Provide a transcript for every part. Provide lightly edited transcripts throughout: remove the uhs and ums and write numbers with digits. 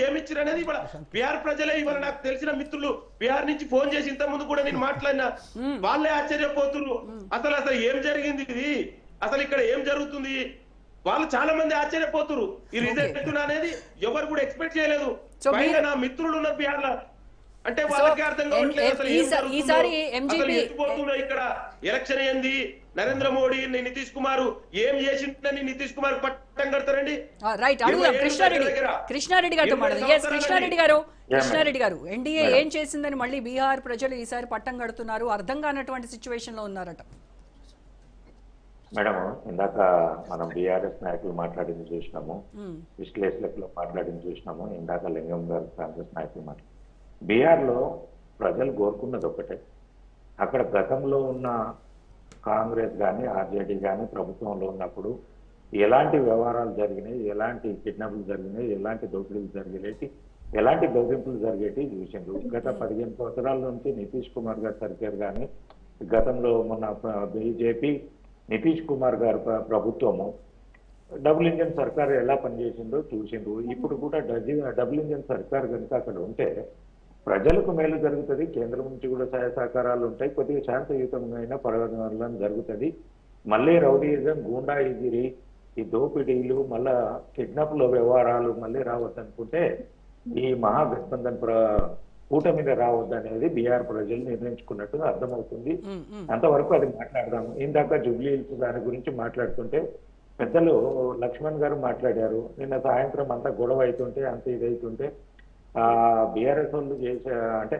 ఏమి ఇచ్చారు అనేది ఇవాళ బీహార్ ప్రజలే ఇవాళ నాకు తెలిసిన మిత్రులు బీహార్ నుంచి ఫోన్ చేసి ఇంత ముందు కూడా నేను మాట్లాడినా వాళ్ళే ఆశ్చర్యపోతున్నారు. అసలు అసలు ఏం జరిగింది ఇది, అసలు ఇక్కడ ఏం జరుగుతుంది, వాళ్ళు చాలా మంది ఆశ్చర్యపోతున్నారు. ఈ రిజల్ట్ అనేది ఎవరు కూడా ఎక్స్పెక్ట్ చేయలేదు. పైగా నా మిత్రులు ఉన్నారు బీహార్ లో, అంటే వాళ్ళకి అర్థం కావట్లేదు అసలు ఏం జరుగుతుందో. ఎత్తిపోతుందో ఇక్కడ ఎలక్షన్ ఏంది, నరేంద్ర మోడీ నితీష్ కుమార్ ఏం చేసిందని నితీష్ కుమార్ పట్టం కడతారండి. రైట్, అడుగుదాం కృష్ణారెడ్డి గారితో మాట్లాడదాం. కృష్ణారెడ్డి గారు ఎన్డీఏ ఏం చేసిందని మళ్ళీ బీహార్ ప్రజలు ఈసారి పట్టం కడుతున్నారు, అర్థం కానటువంటి సిచ్యువేషన్ లో ఉన్నారట. మేడం, ఇందాక మనం బీఆర్ఎస్ నాయకులు మాట్లాడింది చూసినాము, విశ్లేషకులు మాట్లాడింది చూసినాము, ఇందాక లింగం గారు కాంగ్రెస్ నాయకులు మాట్లాడు. బీహార్లో ప్రజలు కోరుకున్నది ఒకటే, అక్కడ గతంలో ఉన్న కాంగ్రెస్ కానీ ఆర్జేడీ కానీ ప్రభుత్వంలో ఉన్నప్పుడు ఎలాంటి వ్యవహారాలు జరిగినాయి, ఎలాంటి కిడ్నాప్లు జరిగినాయి, ఎలాంటి దోపిడీలు జరిగేటి, ఎలాంటి బెదిరింపులు జరిగేటి చూసిండ్రు. గత 15 సంవత్సరాల నుంచి నితీష్ కుమార్ గారు సర్కారు కానీ, గతంలో మొన్న బీజేపీ నితీష్ కుమార్ గారు ప్రభుత్వము డబుల్ ఇంజన్ సర్కార్ ఎలా పనిచేసిందో చూసిండ్రు. ఇప్పుడు కూడా డబుల్ ఇంజన్ సర్కార్ కనుక అక్కడ ఉంటే ప్రజలకు మేలు జరుగుతుంది, కేంద్రం నుంచి కూడా సహాయ సహకారాలు ఉంటాయి, కొద్దిగా శాంతియుతమైన పరివర్తన జరుగుతుంది. మళ్ళీ రౌడీయిజం, గూండాయిగిరి, ఈ దోపిడీలు, మళ్ళా కిడ్నాప్ల వ్యవహారాలు మళ్ళీ రావద్దనుకుంటే ఈ మహాగఠబంధన్ కూటమిగా రావద్దనేది బీహార్ ప్రజలు నిర్ణయించుకున్నట్టుగా అర్థమవుతుంది. అంతవరకు అది మాట్లాడదాము. ఇందాక జూబ్లీ హిల్స్ దాని గురించి మాట్లాడుతుంటే పెద్దలు లక్ష్మణ్ గారు మాట్లాడారు. నిన్న సాయంత్రం అంతా గొడవ అవుతుంటే, అంత ఇదైతుంటే బీఆర్ఎస్ వాళ్ళు చేసే అంటే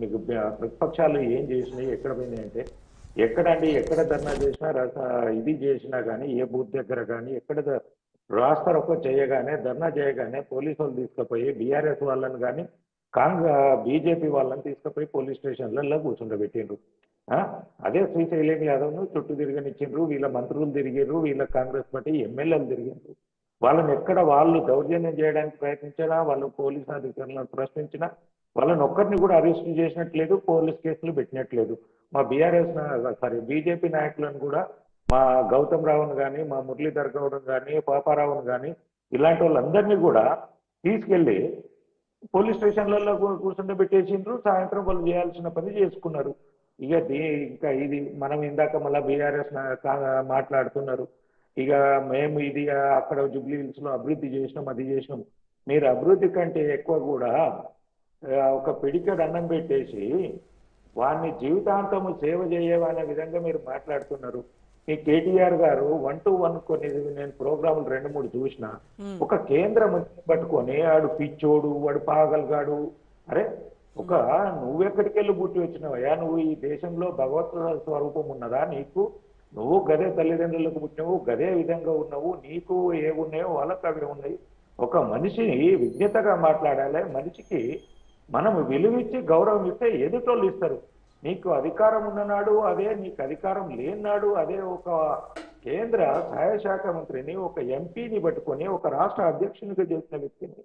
మీకు ప్రతిపక్షాలు ఏం చేసినాయి, ఎక్కడ పోయినాయి అంటే ఎక్కడండి, ఎక్కడ ధర్నా చేసినా ఇది చేసినా కానీ, ఏ బూత్ దగ్గర కానీ ఎక్కడ రాస్తారోకో చేయగానే, ధర్నా చేయగానే పోలీసు వాళ్ళు తీసుకుపోయి బీఆర్ఎస్ వాళ్ళని కానీ బీజేపీ వాళ్ళని తీసుకుపోయి పోలీస్ స్టేషన్లలో కూర్చుండబెట్టిండ్రు. అదే శ్రీశైలం యాదవ్ను చుట్టూ తిరగనిచ్చిండ్రు, వీళ్ళ మంత్రులు తిరిగిర్రు, వీళ్ళ కాంగ్రెస్ పార్టీ ఎమ్మెల్యేలు తిరిగిండ్రు. వాళ్ళని ఎక్కడ వాళ్ళు దౌర్జన్యం చేయడానికి ప్రయత్నించినా, వాళ్ళు పోలీసు అధికారులను ప్రశ్నించినా వాళ్ళని ఒక్కరిని కూడా అరెస్ట్ చేసినట్లేదు, పోలీస్ కేసులు పెట్టినట్లేదు. మా బీజేపీ నాయకులను కూడా, మా గౌతమ్ రావును కానీ, మా మురళీధర్ గౌడ్ను కానీ, పాపారావును కానీ, ఇలాంటి వాళ్ళందరినీ కూడా తీసుకెళ్లి పోలీస్ స్టేషన్లలో కూర్చుండబెట్టేసిండ్రు. సాయంత్రం వాళ్ళు చేయాల్సిన పని చేసుకున్నారు. ఇంకా ఇది మనం ఇందాక మళ్ళీ బీఆర్ఎస్ మాట్లాడుతున్నారు, ఇక మేము ఇది అక్కడ జూబ్లీ హిల్స్ లో అభివృద్ధి చేసినాం, అది చేసినాం. మీరు అభివృద్ధి కంటే ఎక్కువ కూడా ఒక పిడికెడు అన్నం పెట్టేసి వాడిని జీవితాంతము సేవ చేయవనే విధంగా మీరు మాట్లాడుతున్నారు. ఈ కేటీఆర్ గారు 1 to 1 కొన్ని నేను ప్రోగ్రాములు 2-3 చూసిన, ఒక కేంద్ర మంత్రిని పట్టుకొని ఆడు పిచ్చోడు, వాడు పాగల్గాడు, అరే నువ్వెక్కడికి వెళ్ళి పుట్టి వచ్చినావయ్యా, నువ్వు ఈ దేశంలో భగవత్ స్వరూపం ఉన్నదా నీకు? నువ్వు గదే తల్లిదండ్రులకు పుట్టినవు, గదే విధంగా ఉన్నావు, నీకు ఏమున్నాయో వాళ్ళకి అవే ఉన్నాయి. ఒక మనిషిని విజ్ఞతగా మాట్లాడాలి, మనిషికి మనం విలువిచ్చి గౌరవం ఇస్తే ఎదుటోళ్ళు ఇస్తారు. నీకు అధికారం ఉన్ననాడు అదే, నీకు అధికారం లేనాడు అదే. ఒక కేంద్ర సహాయ శాఖ మంత్రిని, ఒక ఎంపీని పట్టుకొని ఒక రాష్ట్ర అధ్యక్షునిగా చేసిన వ్యక్తిని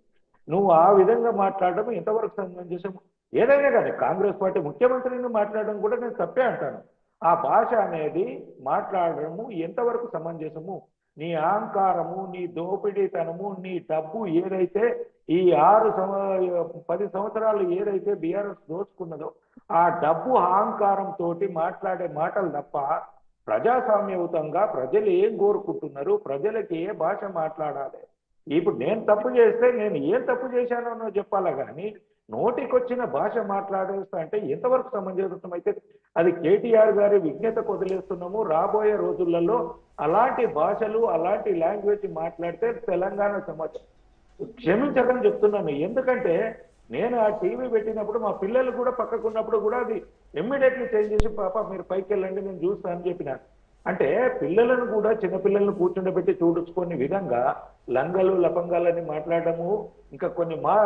నువ్వు ఆ విధంగా మాట్లాడడం ఎంతవరకు సమంజసము? ఏదైనా కానీ కాంగ్రెస్ పార్టీ ముఖ్యమంత్రిని మాట్లాడడం కూడా నేను తప్పే అంటాను. ఆ భాష అనేది మాట్లాడడము ఎంతవరకు సమంజసము? నీ అహంకారము, నీ దోపిడీతనము, నీ డబ్బు ఏదైతే ఈ 10 సంవత్సరాలు ఏదైతే బీఆర్ఎస్ దోచుకున్నదో ఆ డబ్బు అహంకారం తోటి మాట్లాడే మాటలు తప్ప ప్రజాస్వామ్యయుతంగా ప్రజలు ఏం కోరుకుంటున్నారు, ప్రజలకి ఏ భాష మాట్లాడాలి. ఇప్పుడు నేను తప్పు చేస్తే నేను ఏం తప్పు చేశానో చెప్పాలా కానీ నోటికొచ్చిన భాష మాట్లాడేస్తా అంటే ఎంతవరకు సమంజసం అయితే? అది కేటీఆర్ గారి విజ్ఞతకు వదిలేస్తున్నాము. రాబోయే రోజులలో అలాంటి భాషలు, అలాంటి లాంగ్వేజ్ మాట్లాడితే తెలంగాణ సమాజం క్షమించకని చెప్తున్నాను. ఎందుకంటే నేను ఆ టీవీ పెట్టినప్పుడు మా పిల్లలు కూడా పక్కకున్నప్పుడు కూడా అది ఇమ్మీడియట్లీ చేంజ్ చేసి, పాప మీరు పైకి వెళ్ళండి నేను చూస్తాను అని చెప్పిన. అంటే పిల్లలను కూడా, చిన్నపిల్లలను కూర్చుండబెట్టి చూడుచుకునే విధంగా లంగలు లపంగాలని మాట్లాడము, ఇంకా కొన్ని